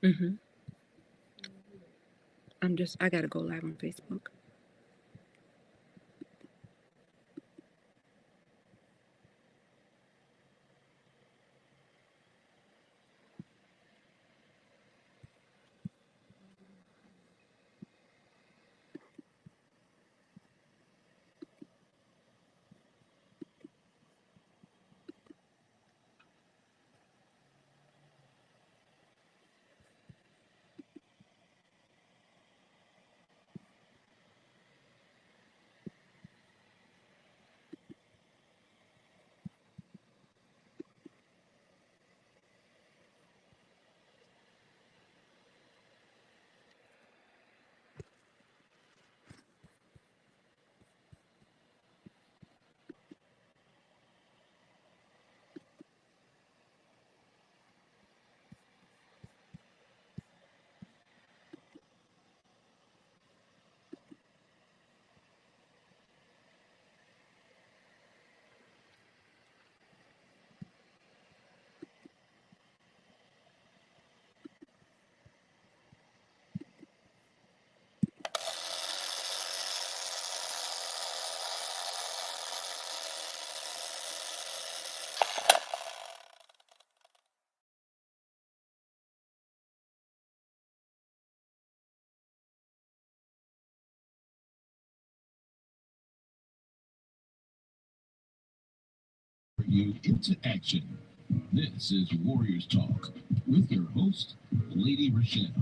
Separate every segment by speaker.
Speaker 1: Mm-hmm. I gotta go live on Facebook.
Speaker 2: You into action. This is Warriors Talk with your host, Lady ReShell.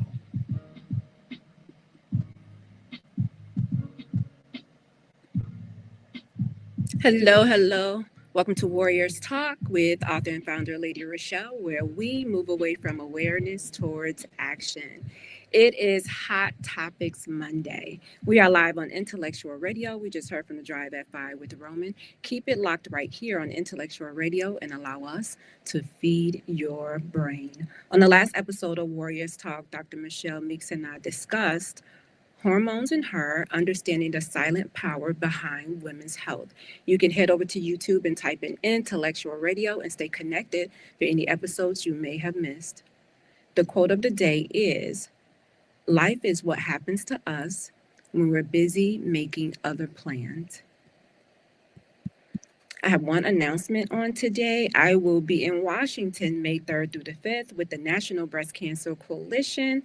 Speaker 1: Hello, hello. Welcome to Warriors Talk with author and founder Lady ReShell, where we move away from awareness towards action. It is Hot Topics Monday. We are live on Intellectual Radio. We just heard from the Drive at 5 with Roman. Keep it locked right here on Intellectual Radio and allow us to feed your brain. On the last episode of Warriors Talk, Dr. Michelle Meeks and I discussed Hormones in Her, Understanding the Silent Power Behind Women's Health. You can head over to YouTube and type in Intellectual Radio and stay connected for any episodes you may have missed. The quote of the day is, "Life is what happens to us when we're busy making other plans." I have one announcement on today. I will be in Washington May 3rd through the 5th with the National Breast Cancer Coalition.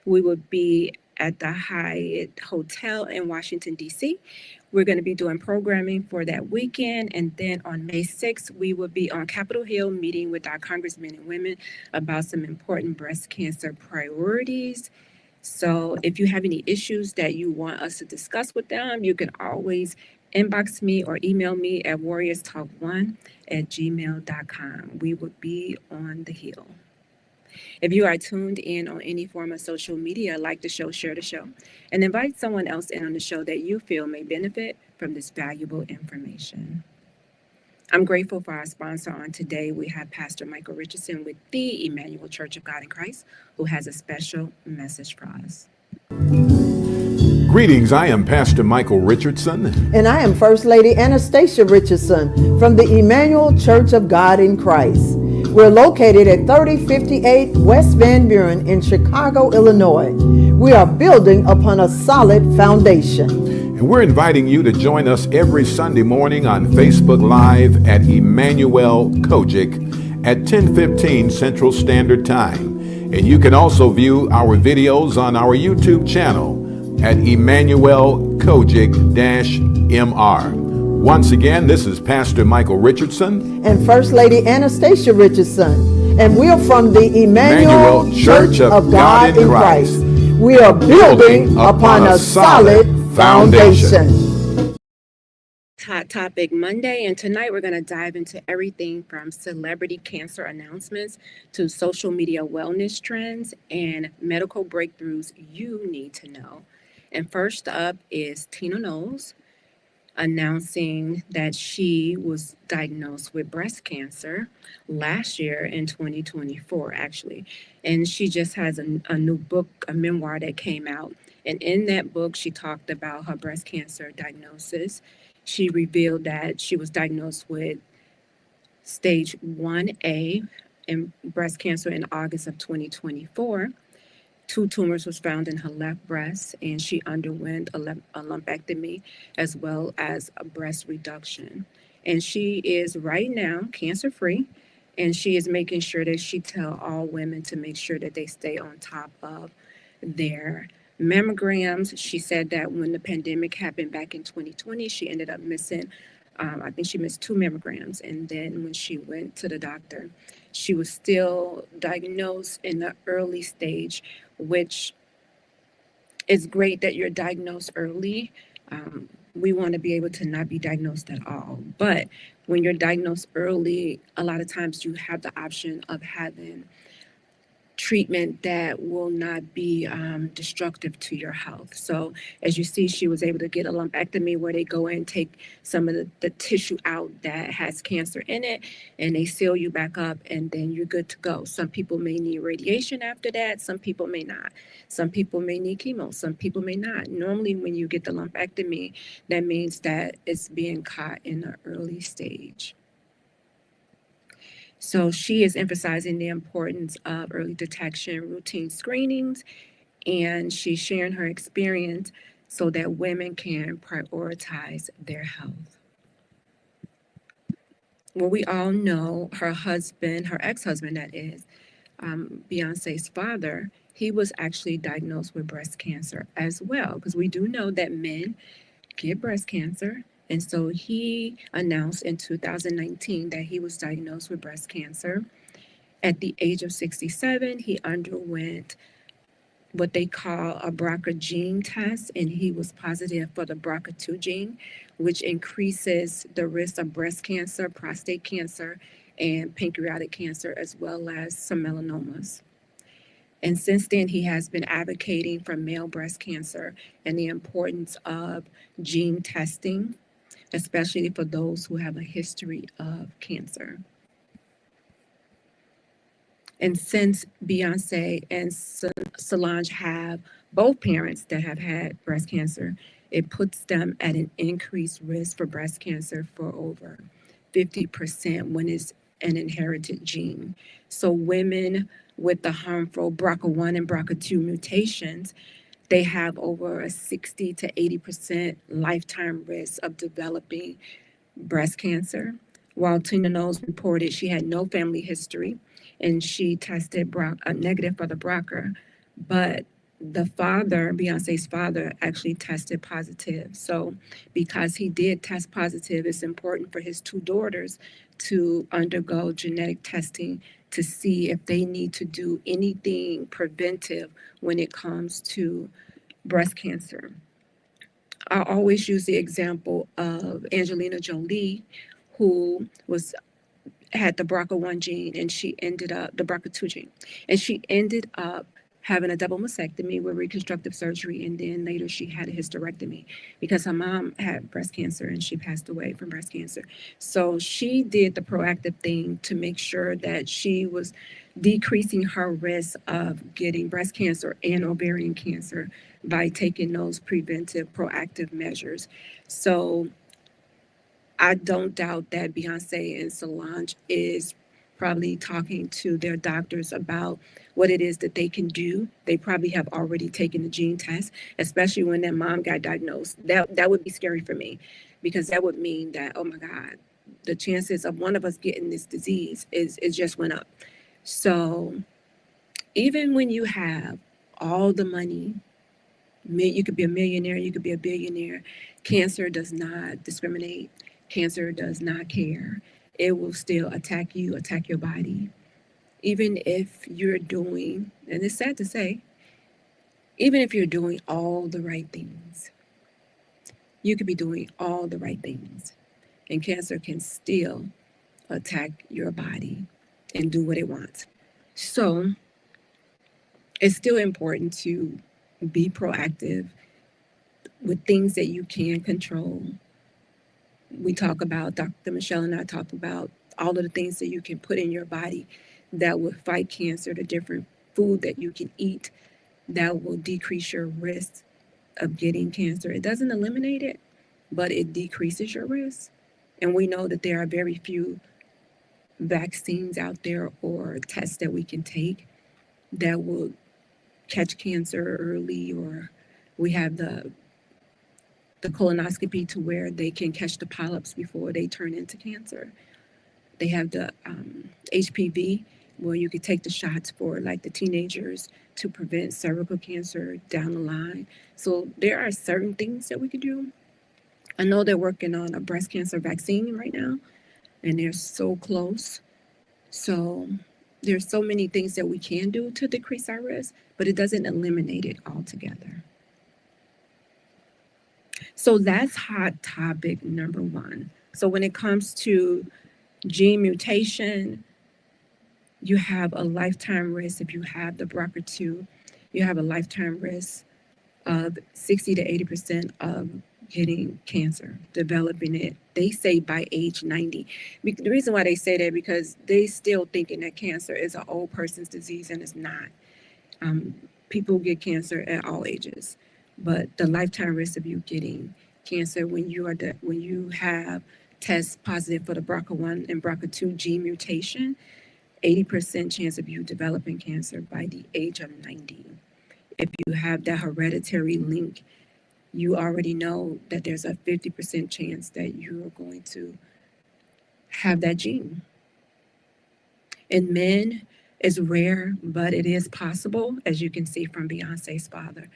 Speaker 1: We will be at the Hyatt Hotel in Washington, D.C. We're going to be doing programming for that weekend. And then on May 6th, we will be on Capitol Hill meeting with our congressmen and women about some important breast cancer priorities. So if you have any issues that you want us to discuss with them, you can always inbox me or email me at warriorstalk1@gmail.com. We will be on the Hill. If you are tuned in on any form of social media, like the show, share the show, and invite someone else in on the show that you feel may benefit from this valuable information. I'm grateful for our sponsor on today. We have Pastor Michael Richardson with the Emmanuel Church of God in Christ, who has a special message for us.
Speaker 3: Greetings, I am Pastor Michael Richardson.
Speaker 4: And I am First Lady Anastasia Richardson from the Emmanuel Church of God in Christ. We're located at 3058 West Van Buren in Chicago, Illinois. We are building upon a solid foundation.
Speaker 3: And we're inviting you to join us every Sunday morning on Facebook Live at Emmanuel Kojic at 10:15 Central Standard Time. And you can also view our videos on our YouTube channel at Emmanuel Kojic-MR. Once again, this is Pastor Michael Richardson
Speaker 4: and First Lady Anastasia Richardson. And we're from the Emmanuel Church of God in Christ. We are building upon a solid foundation.
Speaker 1: Hot Topic Monday, and tonight we're going to dive into everything from celebrity cancer announcements to social media wellness trends and medical breakthroughs you need to know. And first up is Tina Knowles announcing that she was diagnosed with breast cancer last year in 2024, actually. And she just has a new book, a memoir that came out. And in that book, she talked about her breast cancer diagnosis. She revealed that she was diagnosed with stage 1A in breast cancer in August of 2024. Two tumors was found in her left breast, and she underwent a lumpectomy as well as a breast reduction. And she is right now cancer free, and she is making sure that she tell all women to make sure that they stay on top of their mammograms. She said that when the pandemic happened back in 2020, she ended up missing, I think she missed 2 mammograms. And then when she went to the doctor, she was still diagnosed in the early stage, which is great that you're diagnosed early. We want to be able to not be diagnosed at all. But when you're diagnosed early, a lot of times you have the option of having treatment that will not be destructive to your health. So as you see, she was able to get a lumpectomy where they go in and take some of the tissue out that has cancer in it, and they seal you back up, and then you're good to go. Some people may need radiation after that. Some people may not. Some people may need chemo. Some people may not. Normally, when you get the lumpectomy, that means that it's being caught in an early stage. So she is emphasizing the importance of early detection, routine screenings, and she's sharing her experience so that women can prioritize their health. Well, we all know her husband, her ex-husband, that is, Beyonce's father, he was actually diagnosed with breast cancer as well, because we do know that men get breast cancer. And so he announced in 2019 that he was diagnosed with breast cancer. At the age of 67, he underwent what they call a BRCA gene test, and he was positive for the BRCA2 gene, which increases the risk of breast cancer, prostate cancer, and pancreatic cancer, as well as some melanomas. And since then, he has been advocating for male breast cancer and the importance of gene testing, especially for those who have a history of cancer. And since Beyonce and Solange have both parents that have had breast cancer, it puts them at an increased risk for breast cancer for over 50% when it's an inherited gene. So women with the harmful BRCA1 and BRCA2 mutations, they have over a 60 to 80% lifetime risk of developing breast cancer. While Tina Knowles reported she had no family history and she tested negative for the BRCA, but the father, Beyonce's father, actually tested positive. So because he did test positive, it's important for his 2 daughters to undergo genetic testing to see if they need to do anything preventive when it comes to breast cancer. I always use the example of Angelina Jolie, who had the BRCA1 gene, and she ended up the BRCA2 gene, and she ended up having a double mastectomy with reconstructive surgery, and then later she had a hysterectomy because her mom had breast cancer and she passed away from breast cancer. So she did the proactive thing to make sure that she was decreasing her risk of getting breast cancer and ovarian cancer by taking those preventive proactive measures. So I don't doubt that Beyonce and Solange is probably talking to their doctors about what it is that they can do. They probably have already taken the gene test, especially when their mom got diagnosed. That would be scary for me, because that would mean that, oh my God, the chances of one of us getting this disease is just went up. So even when you have all the money, you could be a millionaire, you could be a billionaire, cancer does not discriminate. Cancer does not care. It will still attack you, attack your body. Even if you're doing, and it's sad to say, even if you're doing all the right things, you could be doing all the right things, and cancer can still attack your body and do what it wants. So it's still important to be proactive with things that you can control. We talk about, Dr. Michelle and I talk about all of the things that you can put in your body that will fight cancer, the different food that you can eat that will decrease your risk of getting cancer. It doesn't eliminate it, but it decreases your risk. And we know that there are very few vaccines out there or tests that we can take that will catch cancer early, or we have the colonoscopy to where they can catch the polyps before they turn into cancer. They have the HPV where you could take the shots for like the teenagers to prevent cervical cancer down the line. So there are certain things that we could do. I know they're working on a breast cancer vaccine right now, and they're so close. So there's so many things that we can do to decrease our risk, but it doesn't eliminate it altogether. So that's hot topic number one. So when it comes to gene mutation, you have a lifetime risk. If you have the BRCA2, you have a lifetime risk of 60 to 80% of getting cancer, developing it. They say by age 90. The reason why they say that because they still thinking that cancer is an old person's disease, and it's not. People get cancer at all ages, but the lifetime risk of you getting cancer when you have tests positive for the BRCA1 and BRCA2 gene mutation, 80% chance of you developing cancer by the age of 90. If you have that hereditary link, you already know that there's a 50% chance that you are going to have that gene. In men, it's rare, but it is possible, as you can see from Beyonce's father.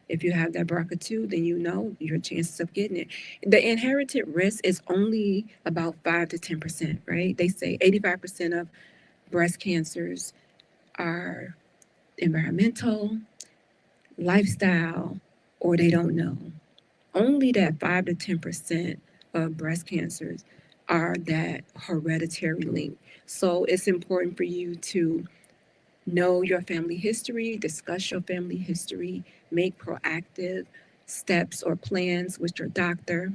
Speaker 1: If you have that BRCA2, then you know your chances of getting it. The inherited risk is only about 5 to 10%, right? They say 85% of breast cancers are environmental, lifestyle, or they don't know. Only that 5 to 10% of breast cancers are that hereditary link. So it's important for you to know your family history, discuss your family history, make proactive steps or plans with your doctor,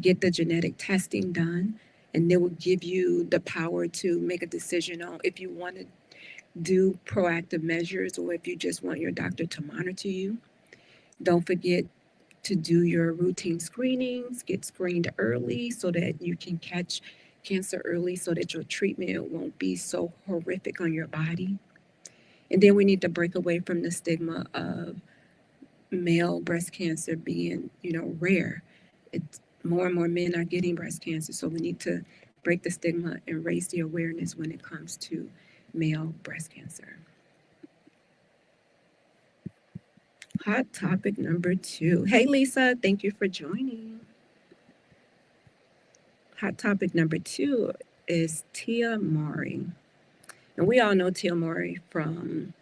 Speaker 1: get the genetic testing done, and they will give you the power to make a decision on if you want to do proactive measures or if you just want your doctor to monitor you. Don't forget to do your routine screenings, get screened early so that you can catch cancer early so that your treatment won't be so horrific on your body. And then we need to break away from the stigma of male breast cancer being, rare. It's more and more men are getting breast cancer, so we need to break the stigma and raise the awareness when it comes to male breast cancer. Hot topic number 2. Hey, Lisa, thank you for joining. Hot topic number 2 is Tia Mowry. And we all know Tia Mowry from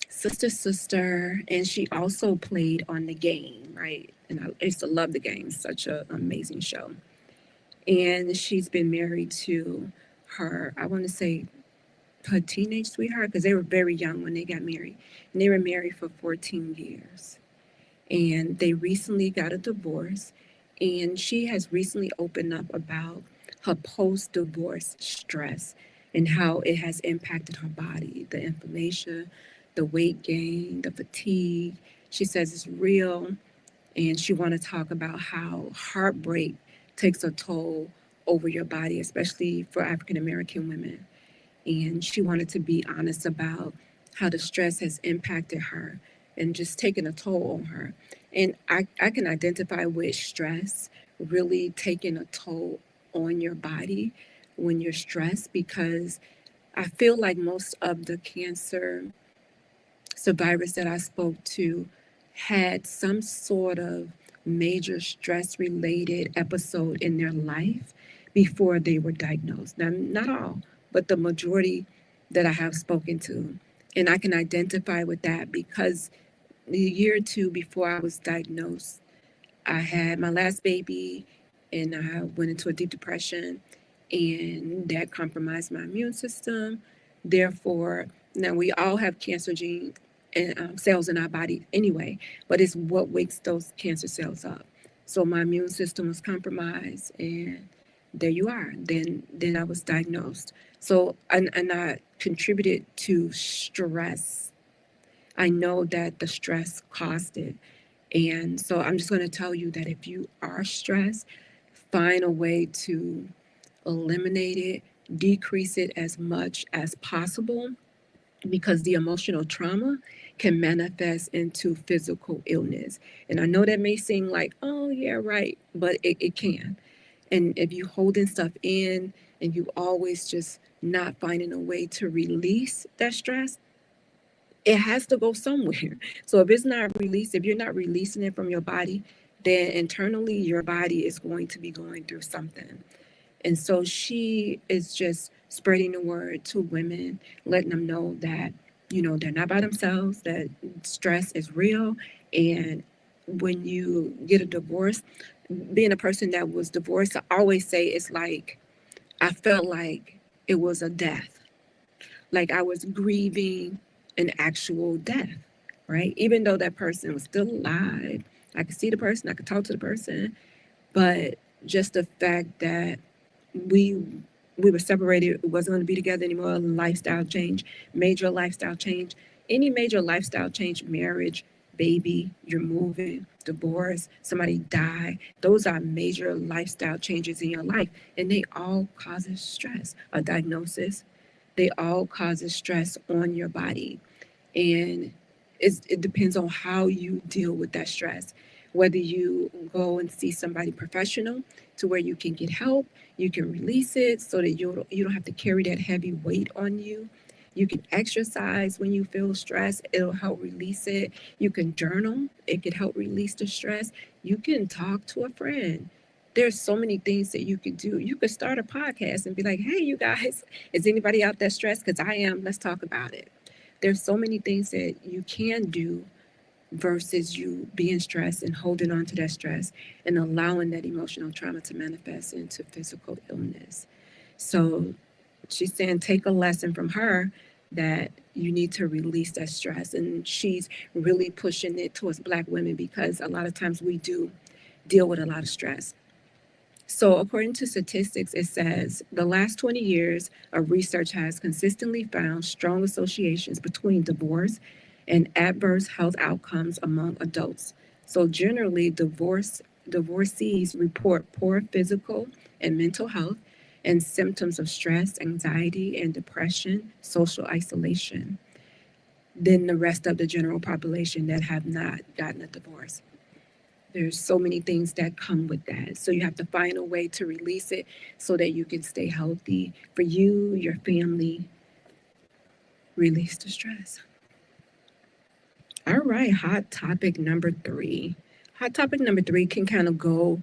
Speaker 1: Sister, and she also played on The Game, right? And I used to love The Game, such an amazing show. And she's been married to her, I want to say, her teenage sweetheart, because they were very young when they got married. And they were married for 14 years. And they recently got a divorce. And she has recently opened up about her post-divorce stress and how it has impacted her body, the inflammation, the weight gain, the fatigue. She says it's real. And she want to talk about how heartbreak takes a toll over your body, especially for African-American women. And she wanted to be honest about how the stress has impacted her and just taken a toll on her. And I can identify with stress really taking a toll on your body when you're stressed, because I feel like most of the cancer survivors that I spoke to had some sort of major stress related episode in their life before they were diagnosed. Now, not all, but the majority that I have spoken to. And I can identify with that because the year or two before I was diagnosed, I had my last baby and I went into a deep depression, and that compromised my immune system. Therefore, now we all have cancer genes and cells in our body anyway, but it's what wakes those cancer cells up. So my immune system was compromised, and there you are. Then I was diagnosed. So and I contributed to stress. I know that the stress caused it. And so I'm just going to tell you that if you are stressed, find a way to eliminate it decrease it as much as possible, because the emotional trauma can manifest into physical illness. And I know that may seem like, oh, yeah, right, but it can. And if you holding stuff in and you always just not finding a way to release that stress, it has to go somewhere. So if it's not released, if you're not releasing it from your body, then internally your body is going to be going through something. And so she is just spreading the word to women, letting them know that, they're not by themselves, that stress is real. And when you get a divorce, being a person that was divorced, I always say it's like, I felt like it was a death. Like I was grieving an actual death, right? Even though that person was still alive, I could see the person, I could talk to the person, but just the fact that we we were separated, wasn't going to be together anymore, lifestyle change, major lifestyle change, any major lifestyle change, marriage, baby, you're moving, divorce, somebody die, those are major lifestyle changes in your life, and they all causes stress. A diagnosis, they all causes stress on your body. And it depends on how you deal with that stress. Whether you go and see somebody professional to where you can get help, you can release it so that you don't have to carry that heavy weight on you. You can exercise when you feel stress, it'll help release it. You can journal, it can help release the stress. You can talk to a friend. There's so many things that you could do. You could start a podcast and be like, hey, you guys, is anybody out there stressed? Because I am. Let's talk about it. There's so many things that you can do versus you being stressed and holding on to that stress and allowing that emotional trauma to manifest into physical illness. So she's saying take a lesson from her that you need to release that stress. And she's really pushing it towards Black women because a lot of times we do deal with a lot of stress. So, according to statistics, it says the last 20 years of research has consistently found strong associations between divorce and adverse health outcomes among adults. So, generally, divorcees report poor physical and mental health and symptoms of stress, anxiety, and depression, social isolation than the rest of the general population that have not gotten a divorce. There's so many things that come with that. So you have to find a way to release it so that you can stay healthy for you, your family. Release the stress. All right, hot topic number 3. Hot topic number 3 can kind of go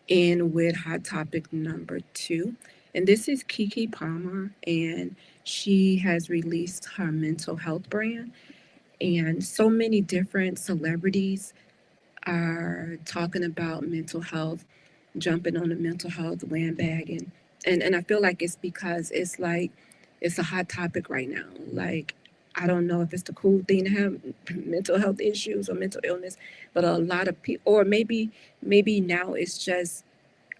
Speaker 1: in with hot topic number 2. And this is Keke Palmer, and she has released her mental health brand. And so many different celebrities are talking about mental health, jumping on the mental health bandwagon. And I feel like it's because it's like it's a hot topic right now. Like I don't know if it's the cool thing to have mental health issues or mental illness, but a lot of people, or maybe now it's just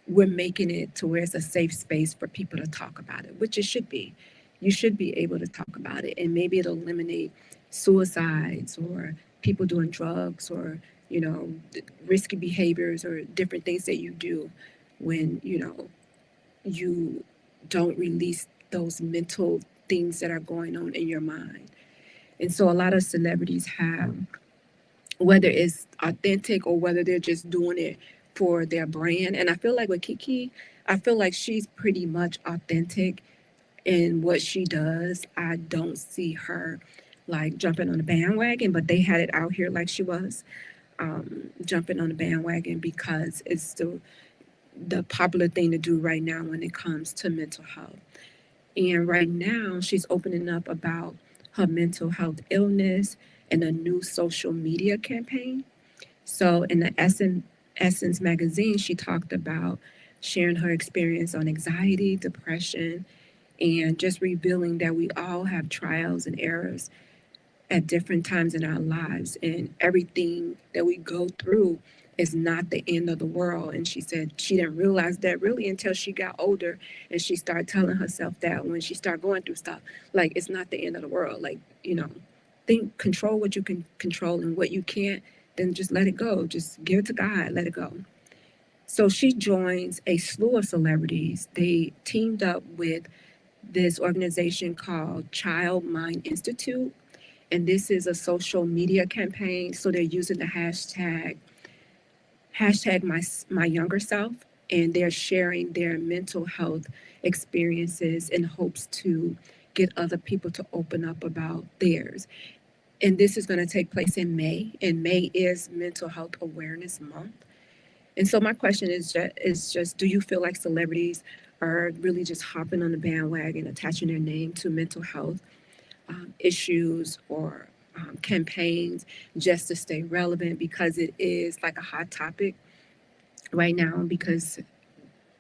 Speaker 1: we're making it to where it's a safe space for people to talk about it, which it should be. You should be able to talk about it, and maybe it'll eliminate suicides or people doing drugs or risky behaviors or different things that you do when you don't release those mental things that are going on in your mind. And so a lot of celebrities have, whether it's authentic or whether they're just doing it for their brand. And I feel like with Keke, I feel like she's pretty much authentic in what she does. I don't see her like jumping on the bandwagon, but they had it out here like she was jumping on the bandwagon because it's the popular thing to do right now when it comes to mental health. And right now, she's opening up about her mental health illness and a new social media campaign. So in the Essence magazine, she talked about sharing her experience on anxiety, depression, and just revealing that we all have trials and errors at different times in our lives, and everything that we go through is not the end of the world. And she said she didn't realize that really until she got older, and she started telling herself that when she started going through stuff, like it's not the end of the world. Like, control what you can control, and what you can't, then just let it go. Just give it to God, let it go. So she joins a slew of celebrities. They teamed up with this organization called Child Mind Institute. And this is a social media campaign. So they're using the hashtag my younger self, and they're sharing their mental health experiences in hopes to get other people to open up about theirs. And this is going to take place in May, and May is Mental Health Awareness Month. And so my question is just do you feel like celebrities are really just hopping on the bandwagon, attaching their name to mental health issues or campaigns just to stay relevant, because it is like a hot topic right now? Because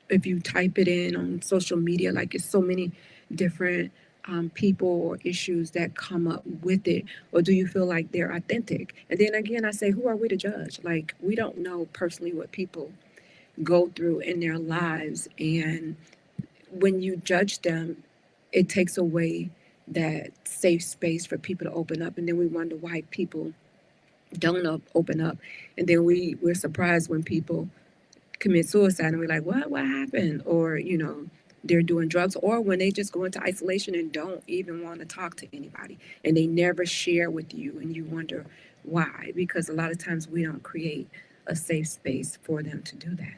Speaker 1: if you type it in on social media, like it's so many different people or issues that come up with it. Or do you feel like they're authentic? And then again, I say, who are we to judge? Like, we don't know personally what people go through in their lives. And when you judge them, it takes away that safe space for people to open up. And then we wonder why people don't open up. And then we're surprised when people commit suicide and we're like, what happened? Or, they're doing drugs, or when they just go into isolation and don't even want to talk to anybody, and they never share with you, and you wonder why, because a lot of times we don't create a safe space for them to do that.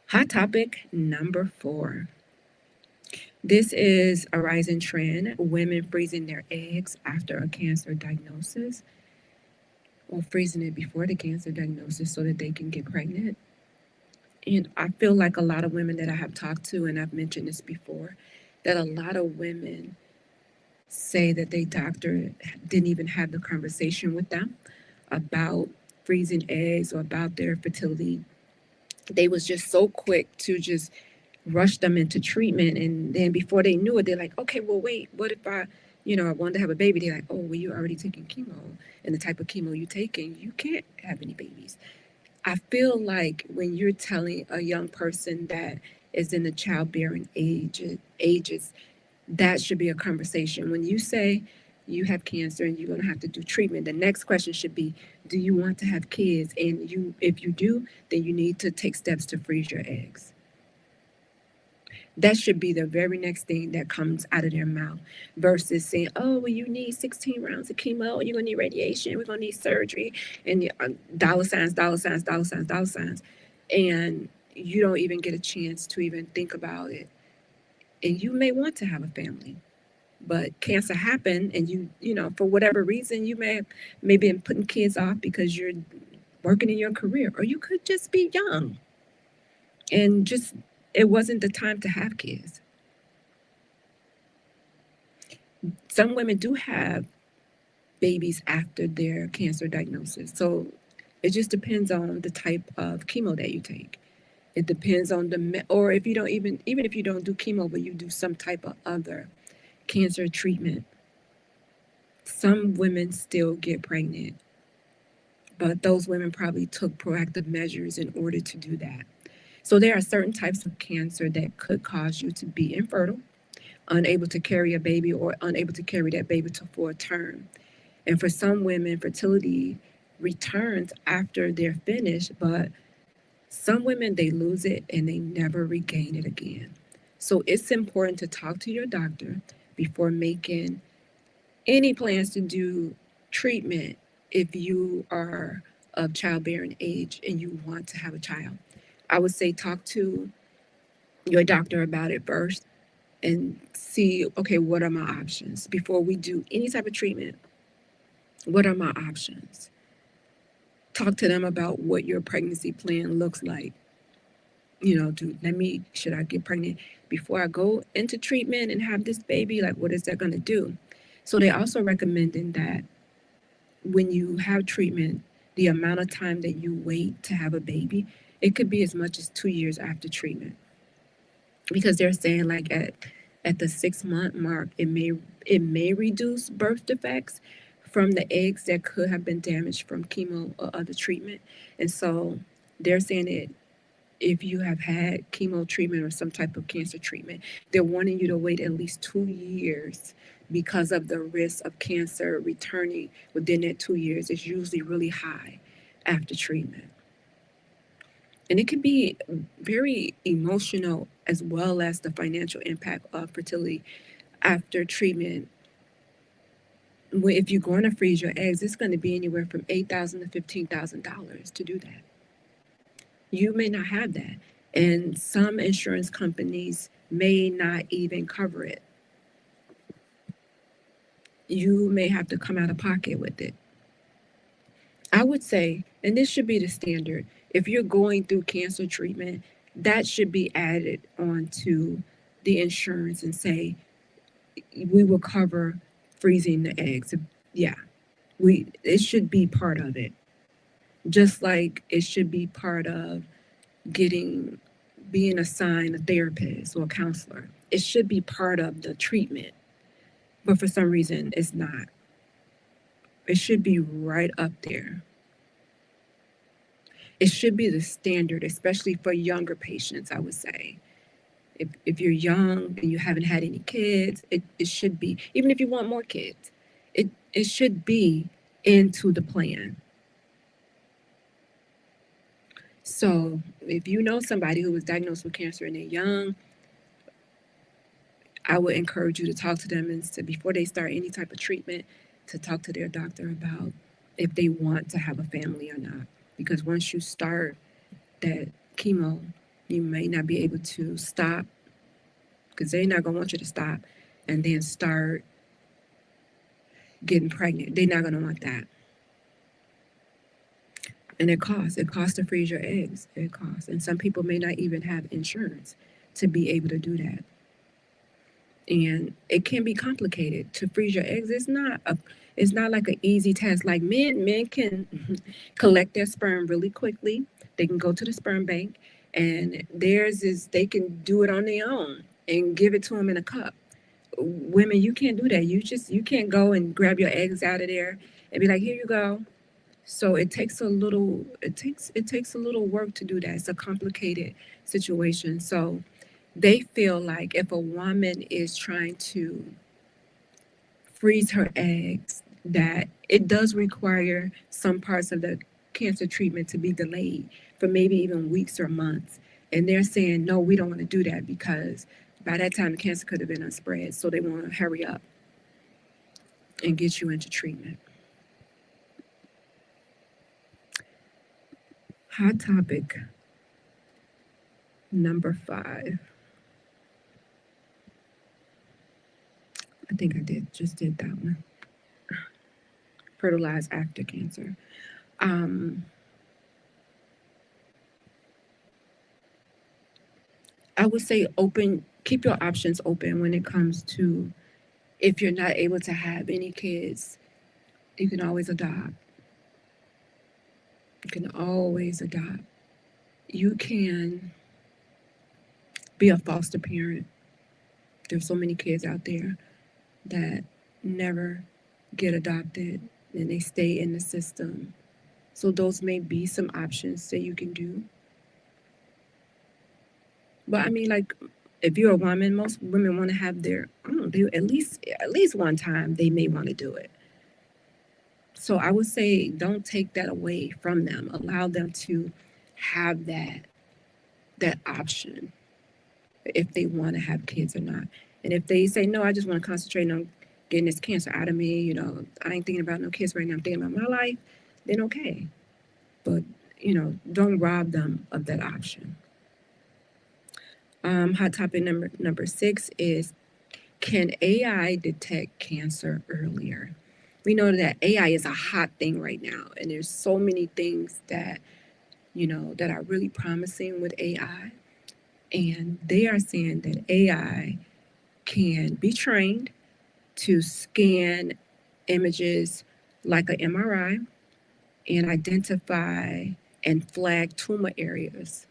Speaker 1: Hot topic number 4. This is a rising trend: women freezing their eggs after a cancer diagnosis, or freezing it before the cancer diagnosis so that they can get pregnant. And I feel like a lot of women that I have talked to, and I've mentioned this before, that a lot of women say that their doctor didn't even have the conversation with them about freezing eggs or about their fertility. They was just so quick to just rush them into treatment. And then before they knew it, they're like, okay, well, wait, what if I wanted to have a baby? They're like, oh, well, you're already taking chemo. And the type of chemo you're taking, you can't have any babies. I feel like when you're telling a young person that is in the childbearing ages, that should be a conversation. When you say you have cancer and you're going to have to do treatment, the next question should be, do you want to have kids? And if you do, then you need to take steps to freeze your eggs. That should be the very next thing that comes out of their mouth, versus saying, oh, well, you need 16 rounds of chemo, you're going to need radiation, we're going to need surgery, and dollar signs, dollar signs, dollar signs, dollar signs. And you don't even get a chance to even think about it. And you may want to have a family, but cancer happened, and for whatever reason, you may have maybe been putting kids off because you're working in your career, or you could just be young and just it wasn't the time to have kids. Some women do have babies after their cancer diagnosis. So it just depends on the type of chemo that you take. It depends on or if you don't even if you don't do chemo, but you do some type of other cancer treatment, some women still get pregnant. But those women probably took proactive measures in order to do that. So there are certain types of cancer that could cause you to be infertile, unable to carry a baby, or unable to carry that baby to full term. And for some women, fertility returns after they're finished, but some women, they lose it and they never regain it again. So it's important to talk to your doctor before making any plans to do treatment if you are of childbearing age and you want to have a child. I would say talk to your doctor about it first and see, okay, what are my options? Before we do any type of treatment, what are my options? Talk to them about what your pregnancy plan looks like. Should I get pregnant before I go into treatment and have this baby? Like, what is that going to do? So they're also recommending that when you have treatment, the amount of time that you wait to have a baby, it could be as much as 2 years after treatment, because they're saying like at the 6-month mark, it may reduce birth defects from the eggs that could have been damaged from chemo or other treatment. And so they're saying that if you have had chemo treatment or some type of cancer treatment, they're wanting you to wait at least 2 years, because of the risk of cancer returning within that 2 years is usually really high after treatment. And it can be very emotional as well as the financial impact of fertility after treatment. If you're going to freeze your eggs, it's going to be anywhere from $8,000 to $15,000 to do that. You may not have that, and some insurance companies may not even cover it. You may have to come out of pocket with it. I would say, and this should be the standard, if you're going through cancer treatment, that should be added onto the insurance and say, we will cover freezing the eggs. Yeah, it should be part of it. Just like it should be part of being assigned a therapist or a counselor. It should be part of the treatment. But for some reason, it's not. It should be right up there. It should be the standard, especially for younger patients, I would say. If you're young and you haven't had any kids, it should be, even if you want more kids, it should be into the plan. So if you know somebody who was diagnosed with cancer and they're young, I would encourage you to talk to them and before they start any type of treatment, to talk to their doctor about if they want to have a family or not. Because once you start that chemo, you may not be able to stop because they're not going to want you to stop and then start getting pregnant. They're not going to want that. And it costs. It costs to freeze your eggs. It costs. And some people may not even have insurance to be able to do that. And it can be complicated to freeze your eggs. It's not like an easy task. Like men can collect their sperm really quickly. They can go to the sperm bank, and they can do it on their own and give it to them in a cup. Women, you can't do that. You can't go and grab your eggs out of there and be like, here you go. So it takes a little work to do that. It's a complicated situation. So they feel like if a woman is trying to freeze her eggs, that it does require some parts of the cancer treatment to be delayed for maybe even weeks or months. And they're saying, no, we don't want to do that because by that time the cancer could have been unspread. So they want to hurry up and get you into treatment. Hot topic number 5. I think I just did that one. Fertilized after cancer. I would say keep your options open when it comes to if you're not able to have any kids, you can always adopt. You can always adopt. You can be a foster parent. There's so many kids out there that never get adopted and they stay in the system. So those may be some options that you can do. But I mean, like, if you're a woman, most women want to have at least one time they may want to do it. So I would say don't take that away from them. Allow them to have that option if they want to have kids or not. And if they say, no, I just want to concentrate on getting this cancer out of me, I ain't thinking about no kids right now, I'm thinking about my life, then okay. But, don't rob them of that option. Hot topic number 6 is, can AI detect cancer earlier? We know that AI is a hot thing right now, and there's so many things that, that are really promising with AI. And they are saying that AI can be trained to scan images like an MRI and identify and flag tumor areas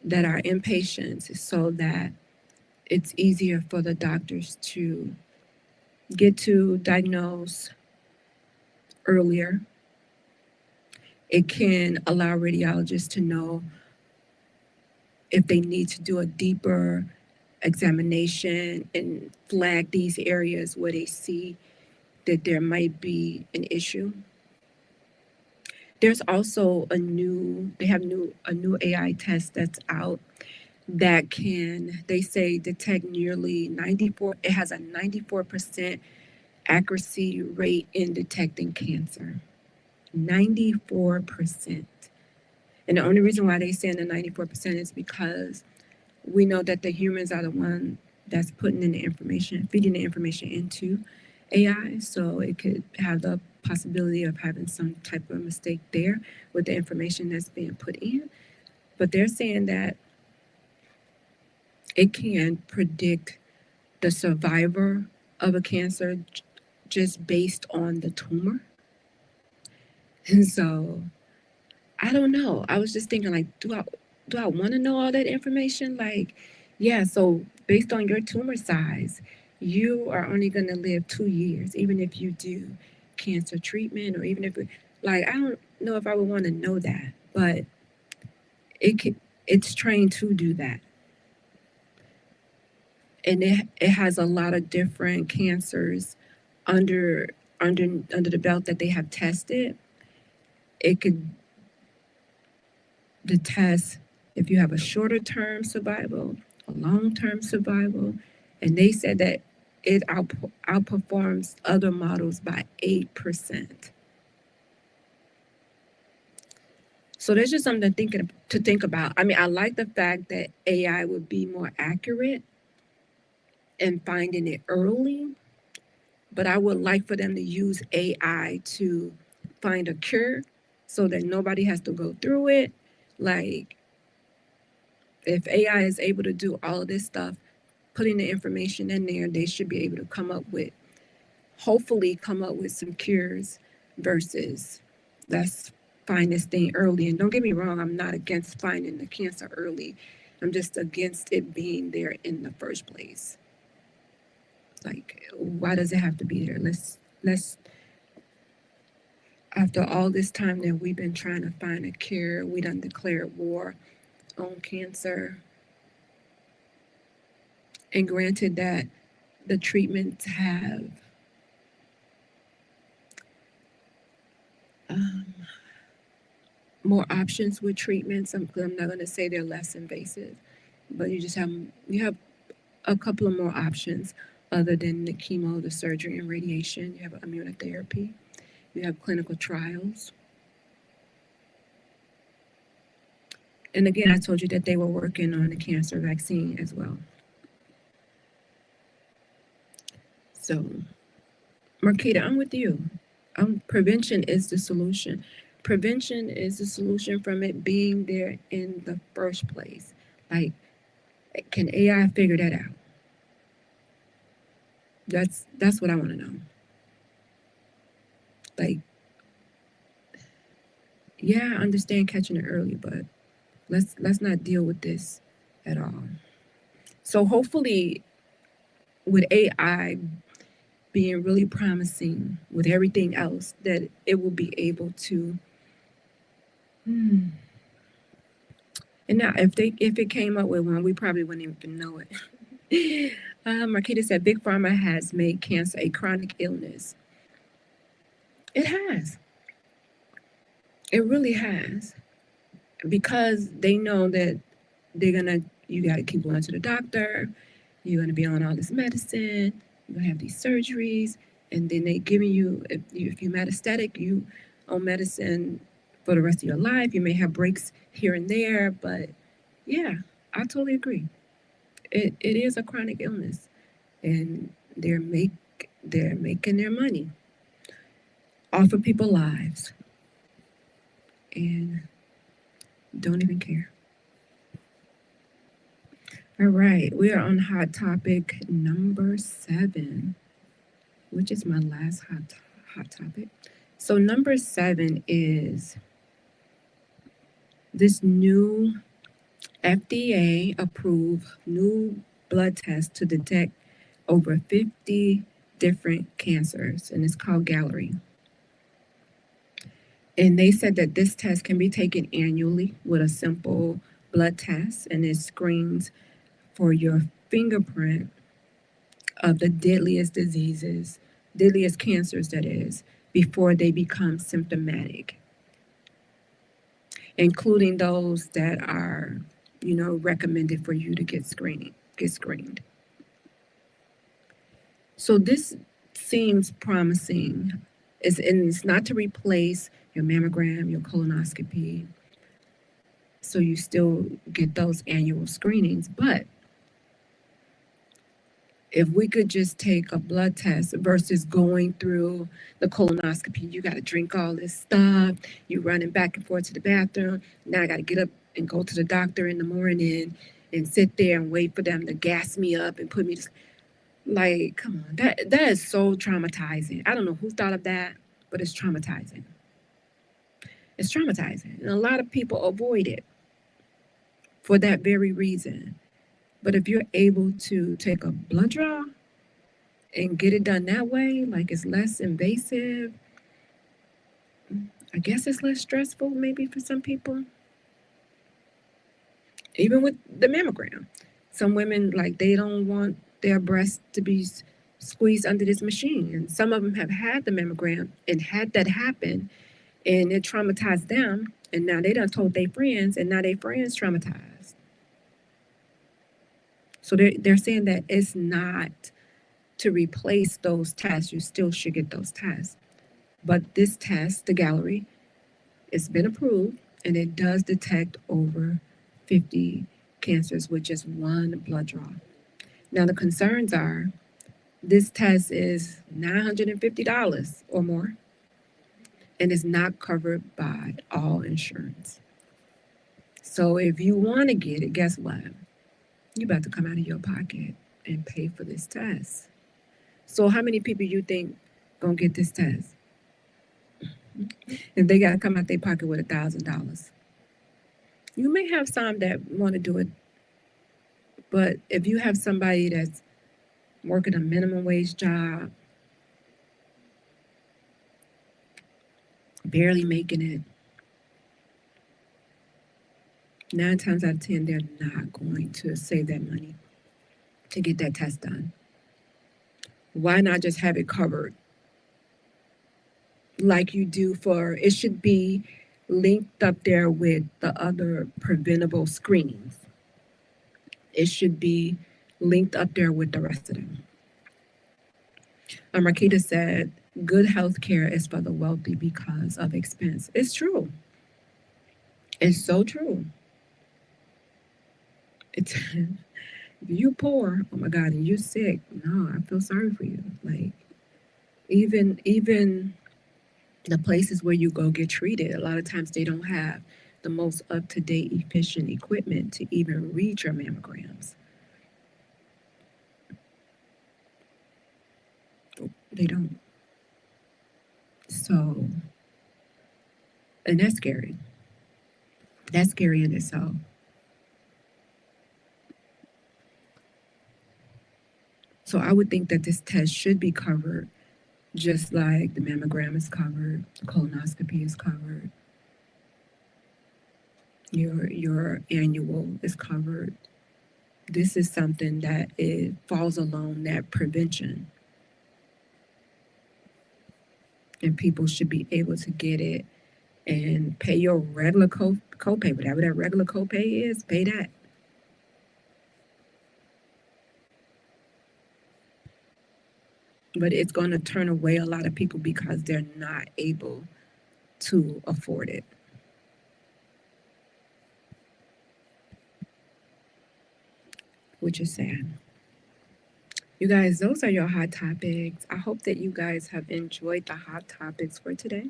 Speaker 1: that are in patients so that it's easier for the doctors to get to diagnose earlier. It can allow radiologists to know if they need to do a deeper examination and flag these areas where they see that there might be an issue. There's also they have a new AI test that's out that can, they say, detect nearly 94, it has a 94% accuracy rate in detecting cancer. 94%. And the only reason why they say the 94% is because we know that the humans are the one that's putting in the information, feeding the information into AI. So it could have the possibility of having some type of mistake there with the information that's being put in. But they're saying that it can predict the survivor of a cancer just based on the tumor. And so I don't know. I was just thinking, like, do I want to know all that information? Like, yeah, so based on your tumor size, you are only going to live 2 years, even if you do cancer treatment, or even if, like, I don't know if I would want to know that, but it's trained to do that. And it has a lot of different cancers under under the belt that they have tested. It could detest if you have a shorter term survival, a long term survival, and they said that it outperforms other models by 8%. So there's just something to think about. I mean, I like the fact that AI would be more accurate in finding it early, but I would like for them to use AI to find a cure so that nobody has to go through it. Like, if AI is able to do all of this stuff, putting the information in there, they should be able to hopefully come up with some cures versus let's find this thing early. And don't get me wrong, I'm not against finding the cancer early. I'm just against it being there in the first place. Like, why does it have to be there? Let's after all this time that we've been trying to find a cure, we done declared war on cancer. And granted that the treatments have more options with treatments. I'm not going to say they're less invasive, but you have a couple of more options other than the chemo, the surgery, and radiation. You have immunotherapy. You have clinical trials. And again, I told you that they were working on a cancer vaccine as well. So, Marquita, I'm with you. Prevention is the solution. Prevention is the solution from it being there in the first place. Like, can AI figure that out? That's what I want to know. Like, yeah, I understand catching it early, but let's not deal with this at all. So hopefully, with AI being really promising with everything else, that it will be able to. And now, if it came up with one, we probably wouldn't even know it. Marquita said, Big Pharma has made cancer a chronic illness. It has. It really has. Because they know that you got to keep going to the doctor, you're going to be on all this medicine, you're going to have these surgeries, and then they giving you, if you're metastatic, you on medicine for the rest of your life. You may have breaks here and there, but yeah, I totally agree. It is a chronic illness, and they're making their money off of people's lives, and don't even care. All right, we are on hot topic number 7, which is my last hot topic. So number 7 is this new FDA approved new blood test to detect over 50 different cancers, and it's called Gallery. And they said that this test can be taken annually with a simple blood test, and it screens for your fingerprint of the deadliest cancers, that is, before they become symptomatic. including those that are, recommended for you to get screened. So this seems promising. It's not to replace your mammogram, your colonoscopy, so you still get those annual screenings. But if we could just take a blood test versus going through the colonoscopy, you got to drink all this stuff, you running back and forth to the bathroom. Now I got to get up and go to the doctor in the morning and sit there and wait for them to gas me up and put me to, like, come on, that is so traumatizing. I don't know who thought of that, but it's traumatizing. It's traumatizing. And a lot of people avoid it for that very reason. But if you're able to take a blood draw and get it done that way, like it's less invasive, I guess it's less stressful maybe for some people. Even with the mammogram. Some women, like, they don't want their breasts to be squeezed under this machine. And some of them have had the mammogram and had that happen, and it traumatized them. And now they done told their friends, and now their friends traumatized. So they're saying that it's not to replace those tests. You still should get those tests. But this test, the Gallery, it's been approved, and it does detect over 50 cancers with just one blood draw. Now, the concerns are this test is $950 or more, and is not covered by all insurance. So if you want to get it, guess what? You about to come out of your pocket and pay for this test. So how many people you think gonna get this test? If they gotta come out their pocket with $1,000. You may have some that want to do it, but if you have somebody that's working a minimum wage job, barely making it, 9 times out of 10, they're not going to save that money to get that test done. Why not just have it covered like you do for, it should be linked up there with the other preventable screenings. It should be linked up there with the rest of them. Marquita said, good health care is for the wealthy because of expense. It's true. It's so true. It's if you poor, oh my God, and you sick, no, I feel sorry for you. Like, even the places where you go get treated, a lot of times they don't have the most up-to-date, efficient equipment to even read your mammograms. They don't. So, and that's scary. That's scary in itself. So I would think that this test should be covered, just like the mammogram is covered, the colonoscopy is covered, your annual is covered. This is something that it falls along that prevention. And people should be able to get it and pay your regular copay, whatever that regular copay is, pay that. But it's going to turn away a lot of people because they're not able to afford it. Which is sad. You guys, those are your hot topics. I hope that you guys have enjoyed the hot topics for today,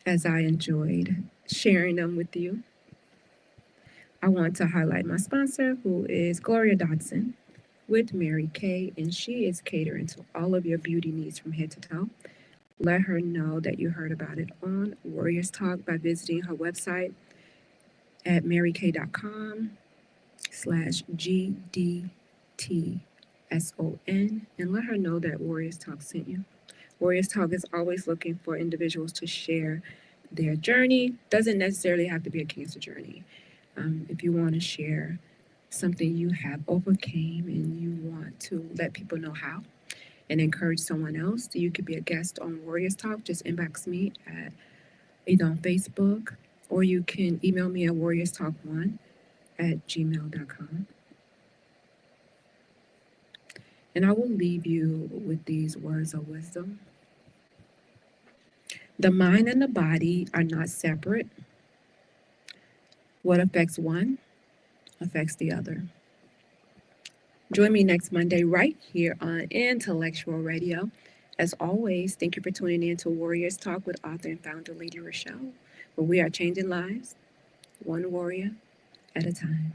Speaker 1: as I enjoyed sharing them with you. I want to highlight my sponsor, who is Gloria Dodson with Mary Kay, and she is catering to all of your beauty needs from head to toe. Let her know that you heard about it on Warriors Talk by visiting her website at marykay.com/GDTSON, and let her know that Warriors Talk sent you. Warriors Talk is always looking for individuals to share their journey. Doesn't necessarily have to be a cancer journey. If you want to share something you have overcame and you want to let people know how and encourage someone else, you could be a guest on Warriors Talk. Just inbox me at either on Facebook, or you can email me at warriorstalk1@gmail.com. And I will leave you with these words of wisdom. The mind and the body are not separate. What affects one affects the other. Join me next Monday right here on Intellectual Radio. As always, thank you for tuning in to Warriors Talk with author and founder Lady ReShell, where we are changing lives, one warrior at a time.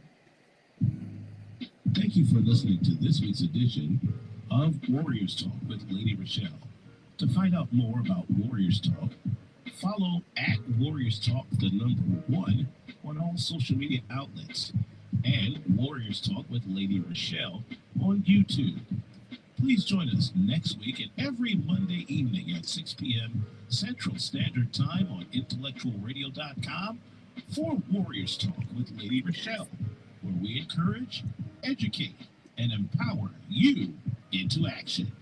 Speaker 2: Thank you for listening to this week's edition of Warriors Talk with Lady ReShell. To find out more about Warriors Talk, follow at Warriors Talk, the number 1, on all social media outlets, and Warriors Talk with Lady ReShell on YouTube. Please join us next week and every Monday evening at 6 p.m. Central Standard Time on intellectualradio.com for Warriors Talk with Lady ReShell, where we encourage, educate, and empower you into action.